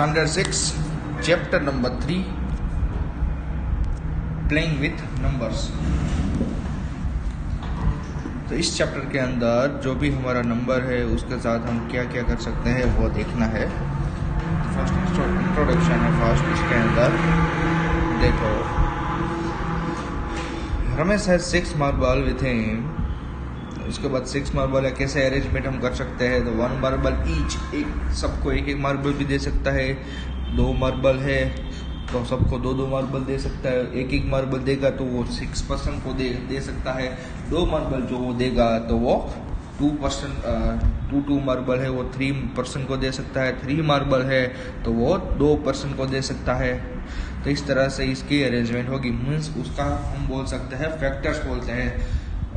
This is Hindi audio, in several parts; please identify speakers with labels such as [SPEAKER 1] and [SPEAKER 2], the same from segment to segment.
[SPEAKER 1] Standard 6 chapter number 3 playing with numbers. तो इस चैप्टर के अंदर जो भी हमारा नंबर है उसके साथ हम क्या क्या कर सकते हैं वो देखना है। फर्स्ट इंट्रोडक्शन है फर्स्ट। इसके अंदर देखो, रमेश है 6 मार्बल विथ हिम। उसके बाद 6 मार्बल है, कैसे अरेंजमेंट हम कर सकते हैं। तो 1 मार्बल ईच, एक सबको एक एक मार्बल भी दे सकता है। 2 मार्बल है तो सबको 2 मार्बल दे सकता है। एक एक मार्बल देगा तो वो 6 पर्सन को दे सकता है। 2 मार्बल जो वो देगा तो वो 2 मार्बल है वो 3 पर्सन को दे सकता है। 3 मार्बल है तो वो 2 पर्सन को दे सकता है। तो इस तरह से इसकी अरेंजमेंट होगी। मीन्स उसका हम बोल सकते हैं फैक्टर्स बोलते हैं।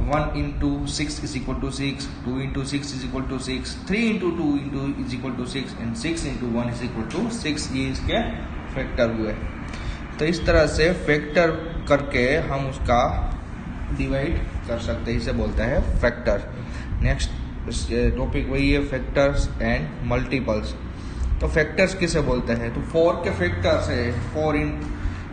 [SPEAKER 1] 1 into 6 is equal to 6, 2 into 6 is equal to 6, 3 into 2 is equal to 6 and 6 into 1 is equal to 6। ये इसके फैक्टर हुए। तो इस तरह से फैक्टर करके हम उसका डिवाइड कर सकते हैं, इसे बोलते हैं फैक्टर। नेक्स्ट टॉपिक वही है फैक्टर्स एंड मल्टीपल्स। तो फैक्टर्स किसे बोलते हैं। तो 4 के फैक्टर्स है 4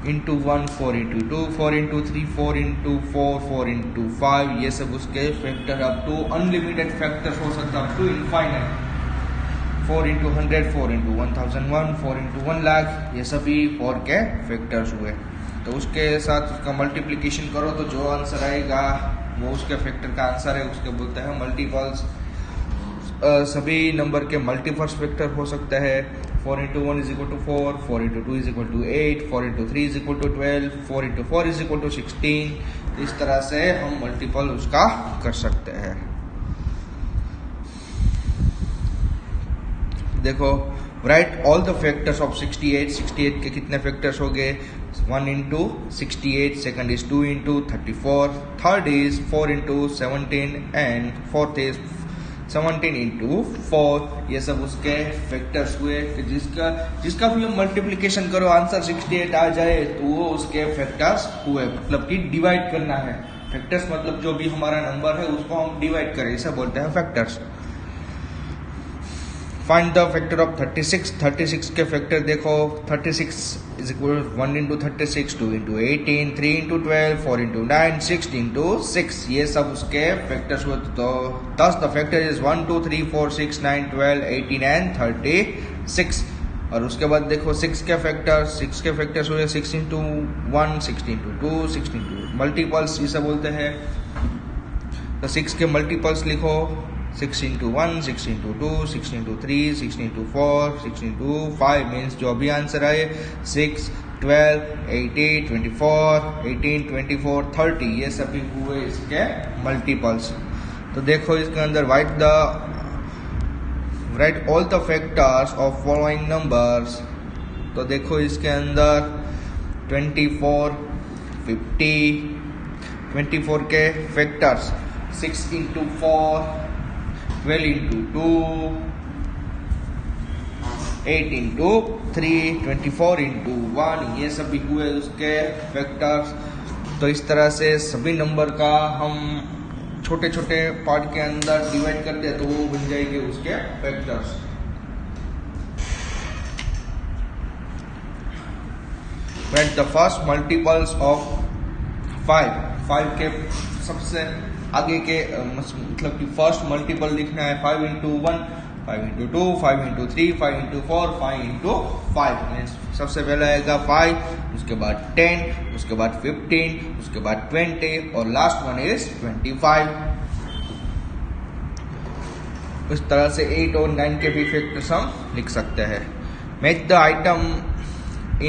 [SPEAKER 1] into 1, 4 into 2, 4 into 3, 4 into 4, 4 into 5। ये सब उसके factor up to unlimited factors हो सकता है, up to infinite. 4 into 100, 4 into 1001, 4 into 1 lakh, ये सभी 4 के फैक्टर्स हुए। तो उसके साथ उसका मल्टीप्लिकेशन करो तो जो आंसर आएगा वो उसके फैक्टर का आंसर है, उसके बोलते हैं मल्टीपल्स। सभी नंबर के मल्टीपल्स फैक्टर हो सकता है। 4 into 1 is equal to 4, 4 into 2 is equal to 8, 4 into 3 is equal to 12, 4 into 4 is equal to 16। इस तरह से हम मल्टीपल उसका कर सकते हैं। देखो, right all the factors of 68। 68 के कितने फैक्टर्स हो गए। 1 into 68, second is 2 into 34, third is 4 into 17 and fourth is 17 into 4। ये सब उसके फैक्टर्स हुए कि जिसका भी हम मल्टीप्लिकेशन करो आंसर 68 आ जाए तो वो उसके फैक्टर्स हुए। मतलब कि डिवाइड करना है। फैक्टर्स मतलब जो भी हमारा नंबर है उसको हम डिवाइड करें, इसे बोलते हैं factors. Find the factor of 36। 36 के फैक्टर देखो, 36 is equal to 1 into 36, 2 into 18, 3 into 12, 4 into 9, 6 into 6। ये सब उसके फैक्टर्स हुए। तो thus the factor is 1, 2, 3, 4, 6, 9, 12, 18 and 36। और उसके बाद देखो 6 के फैक्टर्स हुए 6 into 1, 6 into 2, 6 into मल्टीपल्स इसे बोलते हैं। तो 6 के मल्टीपल्स लिखो 6 into 1, 6 into 2, 6 into 3, 6 into 4, 6 into 5। Means जो भी आंसर आए 6, 12, 18, 24, 18, 24, 30 ये सभी हुए इसके मल्टीपल्स। तो देखो इसके अंदर right all the factors of following numbers. तो देखो इसके अंदर 24, 50, 24 के factors 6 into 4, 12 into 2, 8 into 3, 24 into 1। ये सभी हुए उसके फैक्टर्स। तो इस तरह से सभी नंबर का हम छोटे छोटे पार्ट के अंदर डिवाइड करते हैं तो वो बन जाएंगे उसके factors. Right the first multiples of 5। 5 के सबसे आगे के मतलब कि फर्स्ट मल्टीपल लिखना है 5 into 1, 5 into 2, 5 into 3, 5 into 4, 5 into 5। सबसे पहले आएगा 5, उसके बाद 10, उसके बाद 15, उसके बाद 20 और लास्ट वन इज 25। इस तरह से 8 और 9 के भी फैक्टर्स हम लिख सकते हैं। Match the item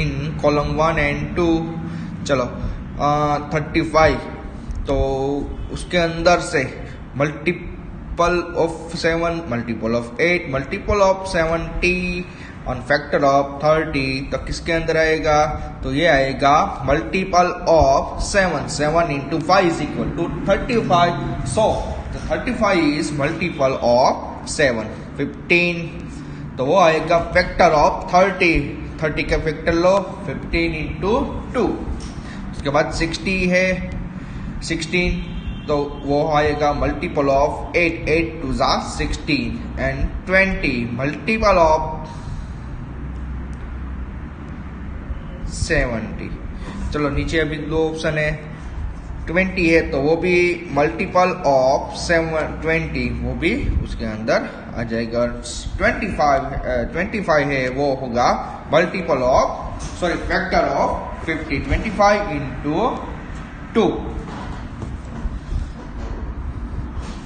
[SPEAKER 1] in column 1 and 2। चलो 35। तो उसके अंदर से multiple of 7, multiple of 8, multiple of 70 और फैक्टर ऑफ 30। तो किसके अंदर आएगा। तो ये आएगा multiple of 7। 7 into 5 is equal to 35। So 35 is multiple of 7। 15 तो वो आएगा फैक्टर ऑफ 30। 30 का फैक्टर लो 15 into 2। उसके बाद 60 है 16 तो वो आएगा multiple of 8। 8 2 16 and 20 multiple of 70। चलो नीचे अभी दो ऑप्शन है, 20 है तो वो भी मल्टीपल ऑफ 20, वो भी उसके अंदर आ जाएगा। 25 है वो होगा multiple of factor of 50। 25 into 2।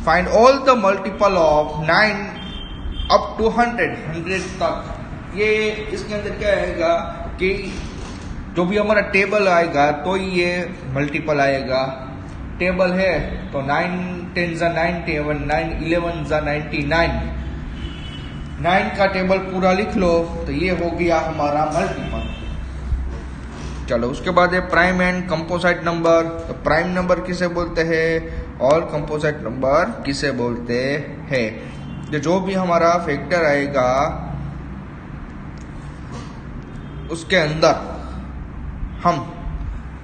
[SPEAKER 1] Find all the multiple of 9 up to 100 तक। ये इसके अंदर क्या आएगा कि जो भी हमारा टेबल आएगा तो ये मल्टीपल आएगा। टेबल है तो 9 10 जा 91, 9 11 जा 99, 9 का टेबल पूरा लिख लो तो ये हो गया हमारा मल्टीपल। चलो उसके बाद है प्राइम एंड कंपोजिट नंबर। तो प्राइम नंबर किसे बोलते हैं और कंपोजिट नंबर किसे बोलते हैं। जो भी हमारा फैक्टर आएगा उसके अंदर हम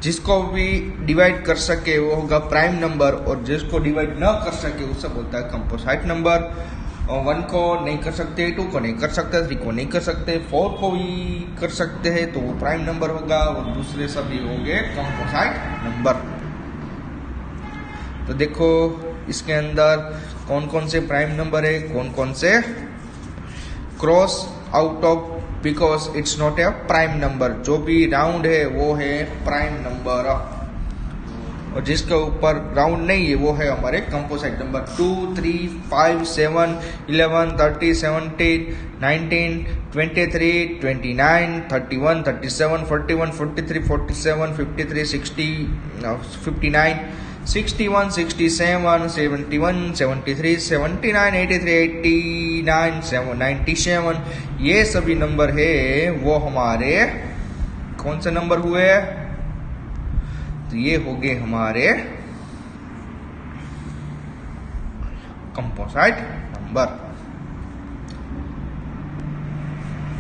[SPEAKER 1] जिसको भी डिवाइड कर सके वो होगा प्राइम नंबर, और जिसको डिवाइड ना कर सके उससे बोलता है कंपोजिट नंबर। 1 को नहीं कर सकते, 2 को नहीं कर सकते, 3 को नहीं कर सकते, 4 को भी कर सकते हैं तो वो प्राइम नंबर होगा, और दूसरे सभी होंगे कंपोजिट नंबर। तो देखो इसके अंदर कौन कौन से प्राइम नंबर है, कौन कौन से cross out of, because it's not a prime number. जो भी राउंड है वो है प्राइम नंबर, और जिसके ऊपर राउंड नहीं है वो है हमारे कंपोजिट नंबर। 2 3 5 7 11 30 17 19 23 29 31 37 41 43 47 53 60 59 61 67 71 73 79 83 89 97। ये सभी नंबर है वो हमारे कौन से नंबर हुए, तो ये हो गए हमारे कंपोजिट नंबर।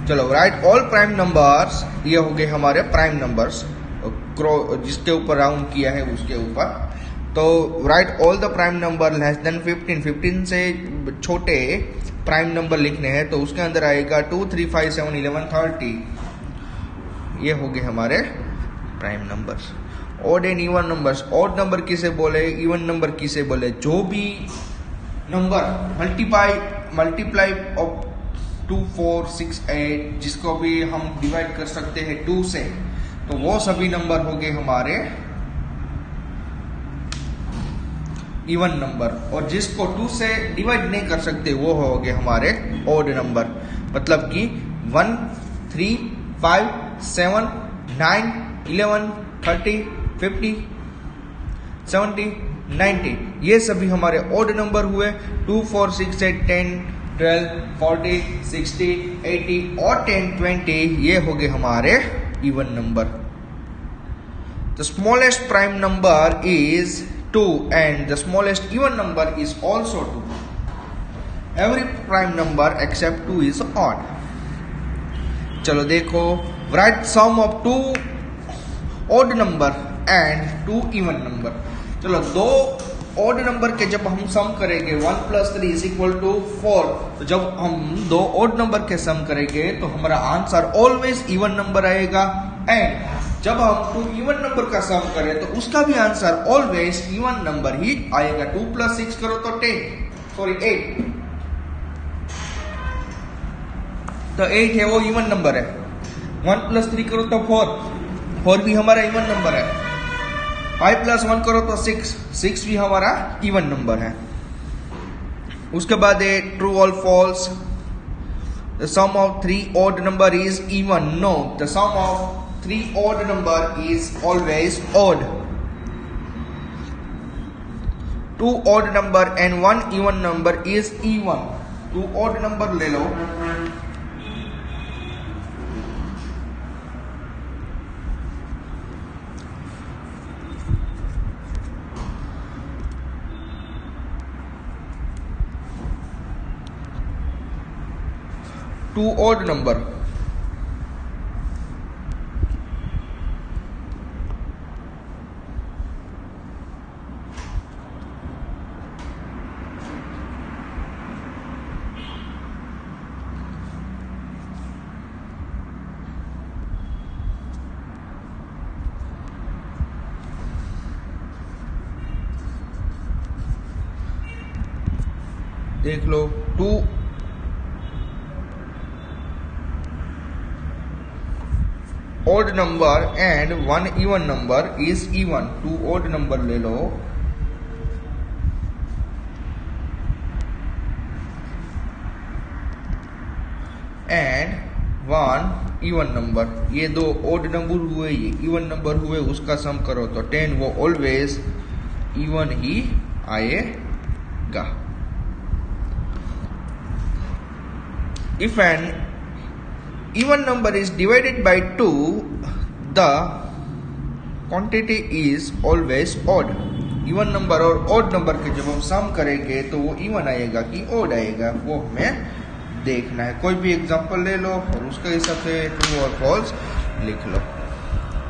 [SPEAKER 1] चलो राइट ऑल प्राइम नंबर्स, ये हो गए हमारे प्राइम नंबर्स, जिसके ऊपर राउंड किया है उसके ऊपर। तो right all the prime number less than 15, 15 से छोटे प्राइम नंबर लिखने हैं तो उसके अंदर आएगा 2 3 5 7 11 30। ये हो गए हमारे prime numbers. Odd and even numbers, odd number किसे बोले, इवन नंबर किसे बोले। जो भी नंबर मल्टीप्लाई ऑफ 2 4 6 8 जिसको भी हम डिवाइड कर सकते हैं 2 से, तो वो सभी नंबर हो गए हमारे इवन नंबर, और जिसको 2 से डिवाइड नहीं कर सकते वो हो गए हमारे ऑड नंबर। मतलब कि 1 3 5 7 9 11 30 50 70 90 ये सभी हमारे ऑड नंबर हुए। 2 4 6 8 10 12 40 60 80 और 10 20 ये हो गए हमारे even number. The smallest prime number is 2 and the smallest even number is also 2. Every prime number except 2 is odd. चलो देखो, write sum of 2 odd number and 2 even number. चलो दो odd number के जब हम सम करेंगे 1 + 3 = 4, तो जब हम दो odd number के सम करेंगे तो हमारा आंसर ऑलवेज इवन नंबर आएगा। एंड जब हम 2 इवन नंबर का सम करें तो उसका भी आंसर ऑलवेज इवन नंबर ही आएगा। 2 + 6 करो तो 8, तो 8 है वो इवन नंबर है। 1 + 3 करो तो 4 भी हमारा इवन नंबर है। 5 + 1 करो तो 6 भी हमारा इवन नंबर है। उसके बाद है ट्रू और false. The sum of 3 odd number is even. No, the sum of 3 odd number is always odd. 2 odd number and 1 even number is even. 2 odd number ले लो, two odd number, देख लो 2 odd number and 1 even number is even. 2 odd number ले लो and 1 even number, ये दो odd number हुए, ये even number हुए, उसका सम करो तो 10 वो always even ही आएगा. If an even number is divided by 2, the quantity is always odd. even number और odd number के जब हम सम करेंगे तो वो even आएगा कि odd आएगा, वो हमें देखना है. कोई भी एग्जांपल ले लो और उसके हिसाब से ट्रू और फॉल्स लिख लो.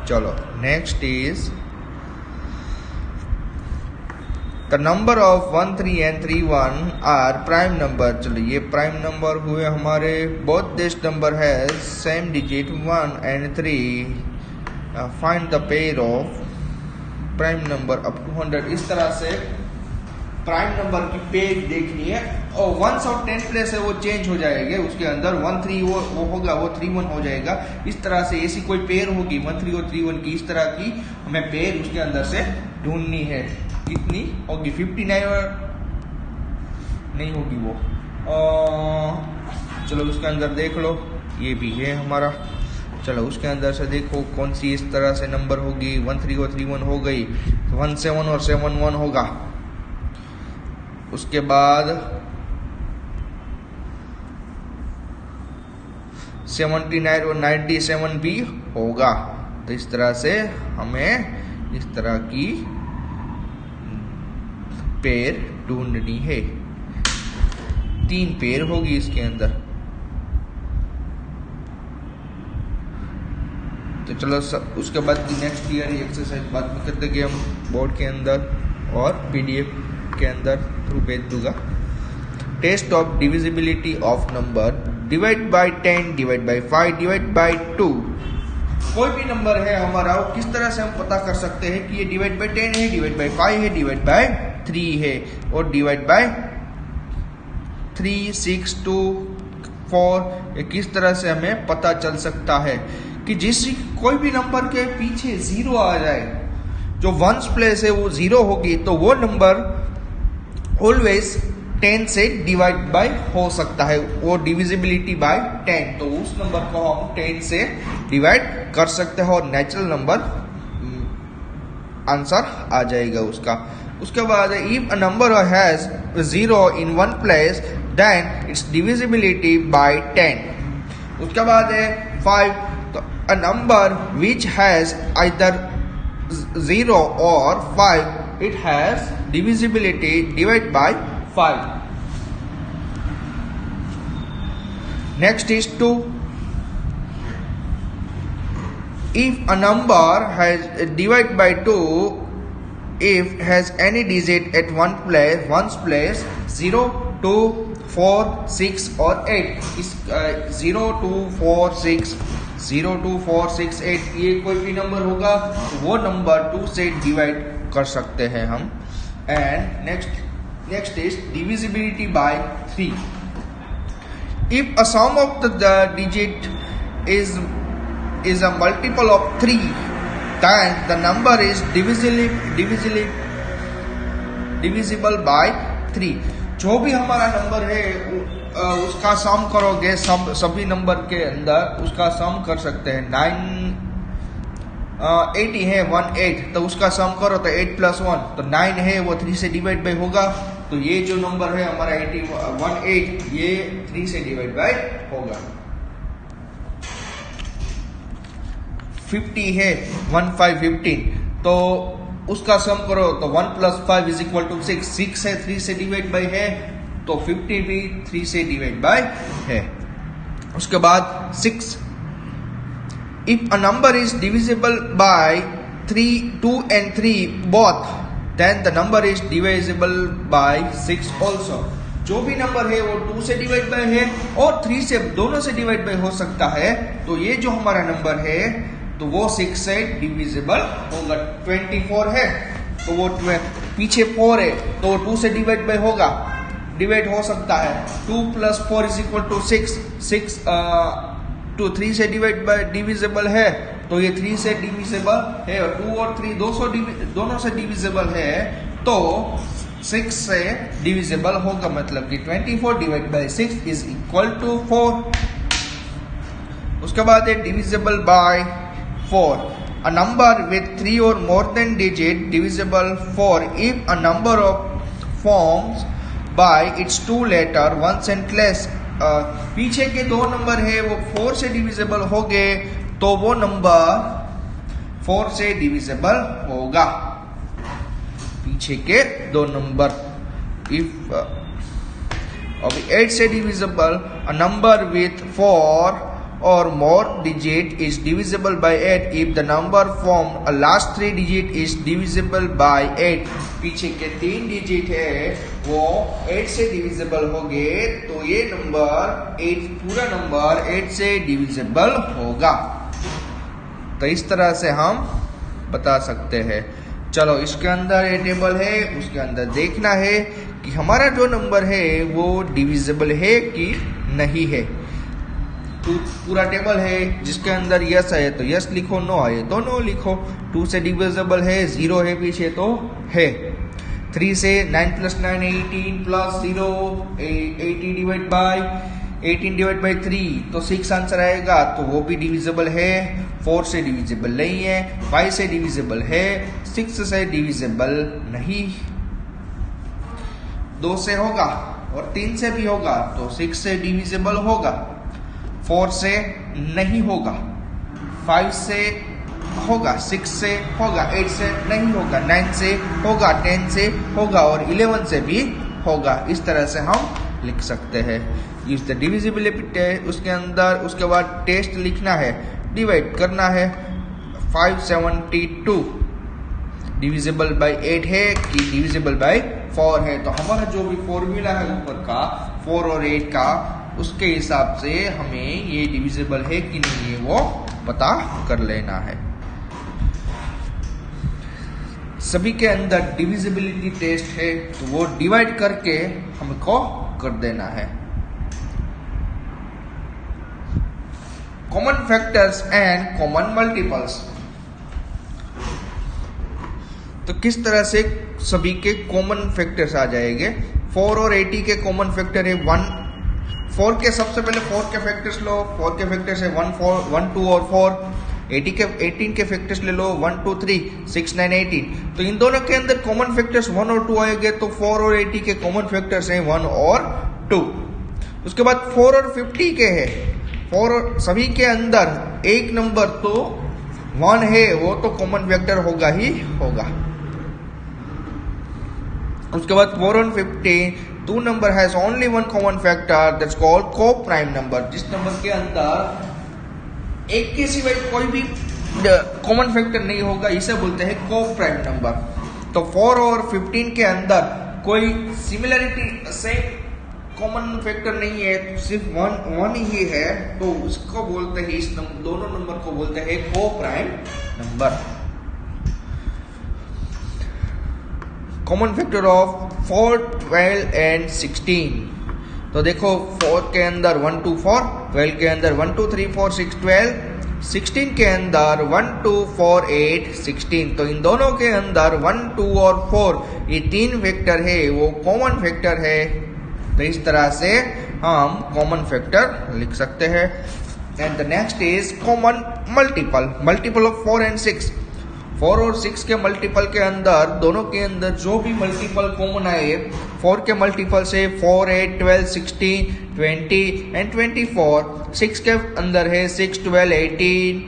[SPEAKER 1] चलो next is the number of 1 3 and 3 1 are prime number. चलो ये प्राइम नंबर हुए हमारे. Both this number has same digit 1 and 3. Find the pair of prime number up to 100. इस तरह से प्राइम नंबर की पेयर देखनी है और 1s और 10 प्लेस है वो चेंज हो जाएंगे. उसके अंदर 1 3 वो होगा, वो 3 1 हो जाएगा. इस तरह से ऐसी कोई पेयर होगी 1 3 और 3 1 की, इस तरह की हमें पेयर उसके अंदर से ढूंढनी है. कितनी होगी? 59 और नहीं होगी वो. चलो उसके अंदर देख लो, ये भी है हमारा. चलो उसके अंदर से देखो कौन सी इस तरह से नंबर होगी. 1 3 और 3 1 हो गई, 1 7 और 7 1 होगा. उसके बाद 79 और 97 भी होगा. तो इस तरह से हमें इस तरह की पेयर ढूंढनी है. 3 पेयर होगी इसके अंदर. तो चलो उसके बाद नेक्स्ट ईयर एक्सरसाइज बाद में कर देंगे हम बोर्ड के अंदर और पीडीएफ के अंदर थ्रू भेज दूंगा. Test of divisibility of number. Divide by 10, divide by 5, divide by 2. कोई भी नंबर है हमारा, वो किस तरह से हम पता कर सकते हैं कि ये डिवाइड बाय 10 है, डिवाइड बाय 5 है, डिवाइड बाय 3 है और डिवाइड बाय 3 6 2 4. ये किस तरह से हमें पता चल सकता है कि जिस कोई भी नंबर के पीछे 0 आ जाए, जो 1s प्लेस है वो 0 होगी, तो वो नंबर ऑलवेज 10 से डिवाइड बाय हो सकता है. वो डिविजिबिलिटी बाय 10, तो उस नंबर को हम 10 से डिवाइड कर सकते हैं और नेचुरल नंबर आंसर आ जाएगा उसका. उसके बाद if a number has 0 in 1 place then its divisibility by 10. उसके बाद है 5. तो a number which has either 0 or 5, it has divisibility divided by 5. Next is 2. If a number has divided by 2, if has any digit at one's place 0 2 4 6 or 8. इस 0 2 4 6 0 2 4 6 8 ये कोई भी नंबर होगा, वो नंबर 2 से डिवाइड कर सकते हैं हम. And next is divisibility by 3. If a sum of the digit is a multiple of 3, then the number is divisible by 3. जो भी हमारा नंबर है उसका सम करोगे, सभी नंबर के अंदर उसका सम कर सकते हैं. 80 है 18, तो उसका सम करो तो 8 + 1, तो 9 है वो 3 से डिवाइड बाय होगा. तो ये जो नंबर है हमारा 18 ये 3 से डिवाइड बाय होगा. 50 है 1 5 15, तो उसका सम करो तो 1 + 5 = 6. 6 है 3 से डिवाइड बाय है, तो 50 भी 3 से डिवाइड बाय है. उसके बाद 6. If a number is divisible by 3 2 and 3 both, then the number is divisible by 6 also. जो भी नंबर है वो 2 से डिवाइड बाय है और 3 से, दोनों से डिवाइड बाय हो सकता है. तो ये जो हमारा नंबर है तो वो 6 से डिविजिबल होगा. 24 है तो वो पीछे 4 है तो 2 से डिवाइड बाय होगा. डिवाइड हो सकता है। 2 + 4 = 6, 6 2 3 से डिविजिबल है, तो ये 3 से डिविजिबल है, और 2 और 3 दोनों से डिविजिबल है, तो 6 से डिविजिबल होगा, मतलब कि 24/6 = 4। उसके बाद है divisible by 4। A number with 3 or more than digit divisible 4 if a number of forms by its 2 letter 1 cent less। पीछे के 2 नंबर है वो 4 से डिविजिबल हो गए, तो वो नंबर 4 से डिविजिबल होगा। पीछे के 2 नंबर if 8 से divisible a number with 4 or more digit is divisible by 8 if the number from a last 3 digit is divisible by 8। पीछे के 3 डिजिट है वो 8 से डिविजिबल हो गए, तो ये नंबर 8 पूरा नंबर 8 से डिविजिबल होगा। तो इस तरह से हम बता सकते हैं। चलो इसके अंदर ये टेबल है, उसके अंदर देखना है कि हमारा जो नंबर है वो डिविजिबल है कि नहीं है। तो पूरा टेबल है, जिसके अंदर यस है तो यस लिखो, नो है तो नो लिखो। 2 से डिविजिबल है, 0 है पीछे तो है। 3 से 9 + 9 18 + 0 18/3 तो 6 आंसर आएगा, तो वो भी डिविजिबल है। 4 से डिविजिबल नहीं है, 5 से डिविजिबल है, 6 से डिविजिबल नहीं। 2 से होगा और 3 से भी होगा, तो 6 से डिविजिबल होगा। 4 से नहीं होगा, 5 से होगा, 6 से होगा, 8 से नहीं होगा, 9 से होगा, 10 से होगा और 11 से भी होगा। इस तरह से हम लिख सकते हैं। यूज द डिविजिबिलिटी उसके अंदर। उसके बाद टेस्ट लिखना है, डिवाइड करना है। 572 डिविजिबल बाय 8 है कि डिविजिबल बाय 4 है, तो हमारा जो भी फॉर्मूला है ऊपर का 4 और 8 का, उसके हिसाब से हमें ये डिविजिबल है कि नहीं है वो पता कर लेना है। सभी के अंदर डिविजिबिलिटी टेस्ट है, तो वो डिवाइड करके हमको कर देना है। Common factors and common multiples. तो किस तरह से सभी के कॉमन फैक्टर्स आ जाएंगे। 4 और 80 के कॉमन फैक्टर है 1। 4 के सबसे पहले 4 के फैक्टर्स लो। 4 के फैक्टर्स है 1 2 और 4। 18 के फैक्टर्स ले लो 1 2 3 6 9 18। तो इन दोनों के अंदर कॉमन फैक्टर्स 1 और 2 आएंगे, तो 4 और 80 के कॉमन फैक्टर्स हैं 1 और 2। उसके बाद 4 और 50 के है। 4 और सभी के अंदर एक नंबर तो 1 है, वो तो कॉमन फैक्टर होगा ही होगा। उसके बाद 4 और 50 2 number has only 1 common factor, that's called co-prime number. जिस नंबर के अंदर एक के सिवाय कोई भी कॉमन फैक्टर नहीं होगा, इसे बोलते हैं को-प्राइम नंबर। तो 4 और 15 के अंदर कोई सिमिलरिटी सेम कॉमन फैक्टर नहीं है, सिर्फ 1 ही है, तो उसको बोलते हैं, इस दोनों नंबर को बोलते हैं co-prime number. Common factor of 4 12 and 16। तो देखो 4 के अंदर 1 2 4, 12 के अंदर 1 2 3 4 6 12, 16 के अंदर 1 2 4 8 16। तो इन दोनों के अंदर 1 2 और 4 ये 3 फैक्टर है, वो कॉमन फैक्टर है। तो इस तरह से हम कॉमन फैक्टर लिख सकते हैं। And the next is common multiple. Multiple of 4 and 6। 4 और 6 के मल्टीपल के अंदर, दोनों के अंदर जो भी मल्टीपल कॉमन आए, 4 के मल्टीपल से 4 8 12 16 20 एंड 24। 6 के अंदर है 6 12 18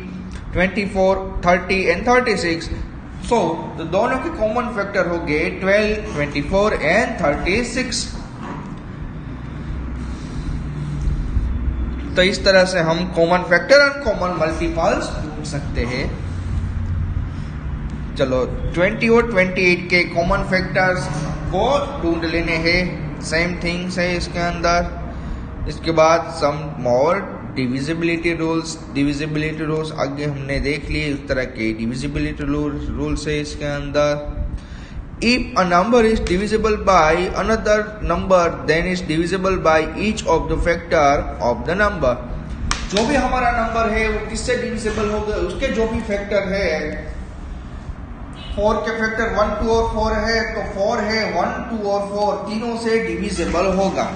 [SPEAKER 1] 24 30 एंड 36। सो तो दोनों के कॉमन फैक्टर हो गए 12 24 एंड 36। तो इस तरह से हम कॉमन फैक्टर और कॉमन मल्टीपल्स ढूंढ सकते हैं। चलो 20 और 28 के कॉमन फैक्टर्स को ढूंढ लेने हैं। सेम थिंग्स है इसके अंदर। इसके बाद सम मोर डिविजिबिलिटी रूल्स। डिविजिबिलिटी रूल्स आगे हमने देख लिए, इस तरह के डिविजिबिलिटी रूल्स है इसके अंदर। If a number is divisible by another number, then it's divisible by each of the factor of the number. जो भी हमारा नंबर है वो किससे डिविजिबल होगा, उसके जो भी फैक्टर है, 4 के फैक्टर 1, 2 और 4 है, तो 4 है 1, 2 और 4 तीनों से डिविजिबल होगा.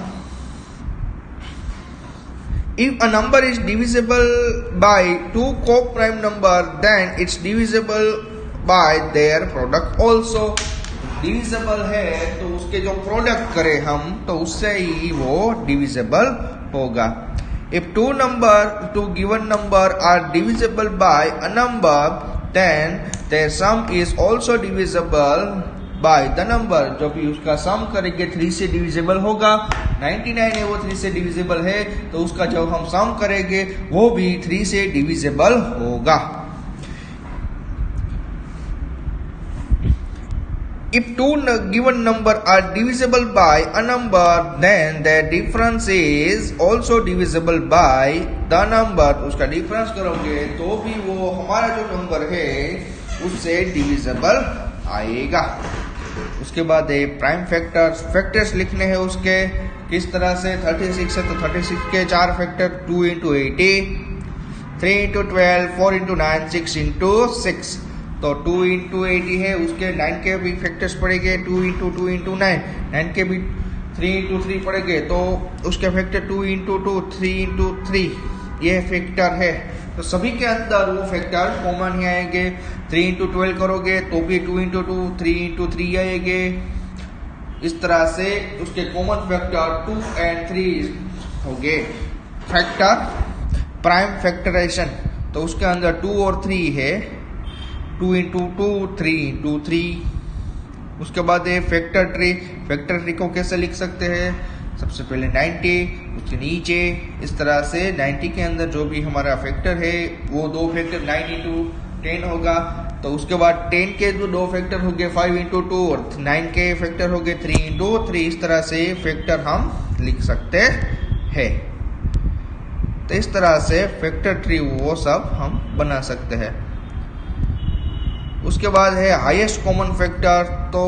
[SPEAKER 1] If a number is divisible by two co-prime number, then it's divisible by their product also. Divisible है तो उसके जो प्रोडक्ट करें हम तो उससे ही वो डिविजिबल होगा. If two given number are divisible by a number, then their sum is also divisible by the number. जो भी उसका सम करेंगे 3 से डिविजिबल होगा. 99 है वो 3 से डिविजिबल है तो उसका जब हम सम करेंगे वो भी 3 से डिविजिबल होगा. If two given number are divisible by a number, then their difference is also divisible by the number. उसका डिफरेंस करोगे तो भी वो हमारा जो नंबर है उससे डिविजिबल आएगा. उसके बाद है प्राइम फैक्टर्स लिखने हैं उसके किस तरह से. 36 है तो 36 के 4 factor 2 into 80, 3 into 12, 4 into 9, 6 into 6. तो 2 into 80 है उसके 9 के भी फैक्टर्स पड़ेंगे. 2 into 2 into 9, 9 के भी 3 into 3 पड़ेंगे तो उसके फैक्टर 2 into 2, 3 into 3 ये फैक्टर है. तो सभी के अंदर वो फैक्टर कॉमन ही आएंगे. 3 into 12 करोगे तो भी 2 into 2, 3 into 3 आएंगे. इस तरह से उसके कॉमन फैक्टर 2 and 3 हो गए. फैक्टर प्राइम फैक्टराइजेशन तो उसके अंदर 2 और 3 है. 2 into 2, 3 into 3. उसके बाद है फैक्टर ट्री को कैसे लिख सकते हैं. सबसे पहले 90 उसके नीचे इस तरह से 90 के अंदर जो भी हमारा फैक्टर है वो दो फैक्टर 9 into 10 होगा. तो उसके बाद 10 के जो दो फैक्टर हो गए 5 into 2 और 9 के फैक्टर हो गए 3 into 3. इस तरह से फैक्टर हम लिख सकते हैं. तो इस तरह से फैक्टर ट्री वो सब हम बना सकते हैं. उसके बाद है हाईएस्ट कॉमन फैक्टर तो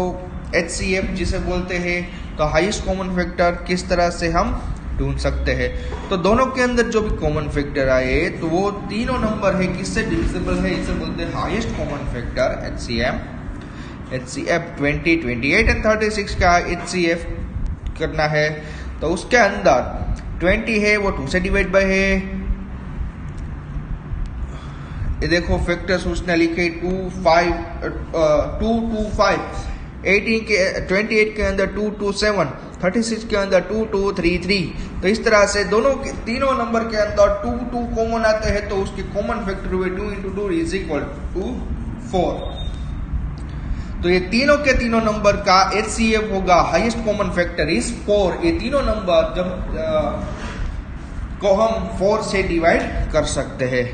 [SPEAKER 1] HCF जिसे बोलते हैं. तो हाईएस्ट कॉमन फैक्टर किस तरह से हम ढूंढ सकते हैं. तो दोनों के अंदर जो भी कॉमन फैक्टर आए तो वो तीनों नंबर है किससे डिविजिबल है, इसे बोलते हैं highest common factor HCF 20, 28 and 36 का HCF करना है. तो उसके अंदर 20 है वो 2 से डिवाइड बाय है. ये देखो फैक्टर्स उसने लिखे 2, 2, 5. 18 के 28 के अंदर 2, 2, 7. 36 के अंदर 2, 2, 3, 3. तो इस तरह से तीनों नंबर के अंदर 2, 2 कॉमन आते हैं तो उसके कॉमन फैक्टर हुए 2 into 2 इज इक्वल टू 4. तो ये तीनों के तीनों नंबर का HCF होगा हाईएस्ट कॉमन फैक्टर इज 4. ये तीनों नंबर जब को हम 4 से डिवाइड कर सकते हैं.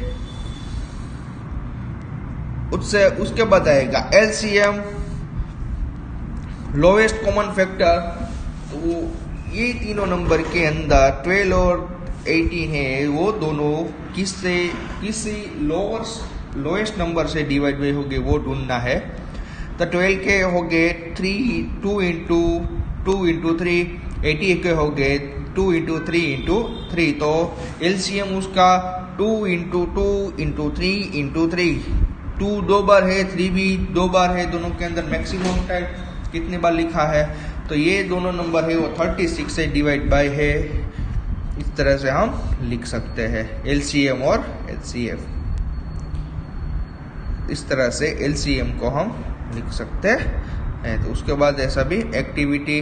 [SPEAKER 1] उसके बाद आएगा LCM लोएस्ट कॉमन फैक्टर. तो ये तीनों नंबर के अंदर 12 और 18 है वो दोनों किसी लोएस्ट नंबर से डिवाइड बाय हो गए वो ढूंढना है. तो 12 के हो गए 2 into 3. 80 के हो गए 2 into 3 into 3. तो LCM उसका 2 into 2 into 3 into 3. 2 2 बार है, 3 भी 2 बार है. दोनों के अंदर मैक्सिमम टाइम कितने बार लिखा है तो ये दोनों नंबर है वो 36 से डिवाइड बाय है. इस तरह से हम लिख सकते हैं LCM और HCF. इस तरह से LCM को हम लिख सकते हैं. तो उसके बाद ऐसा भी एक्टिविटी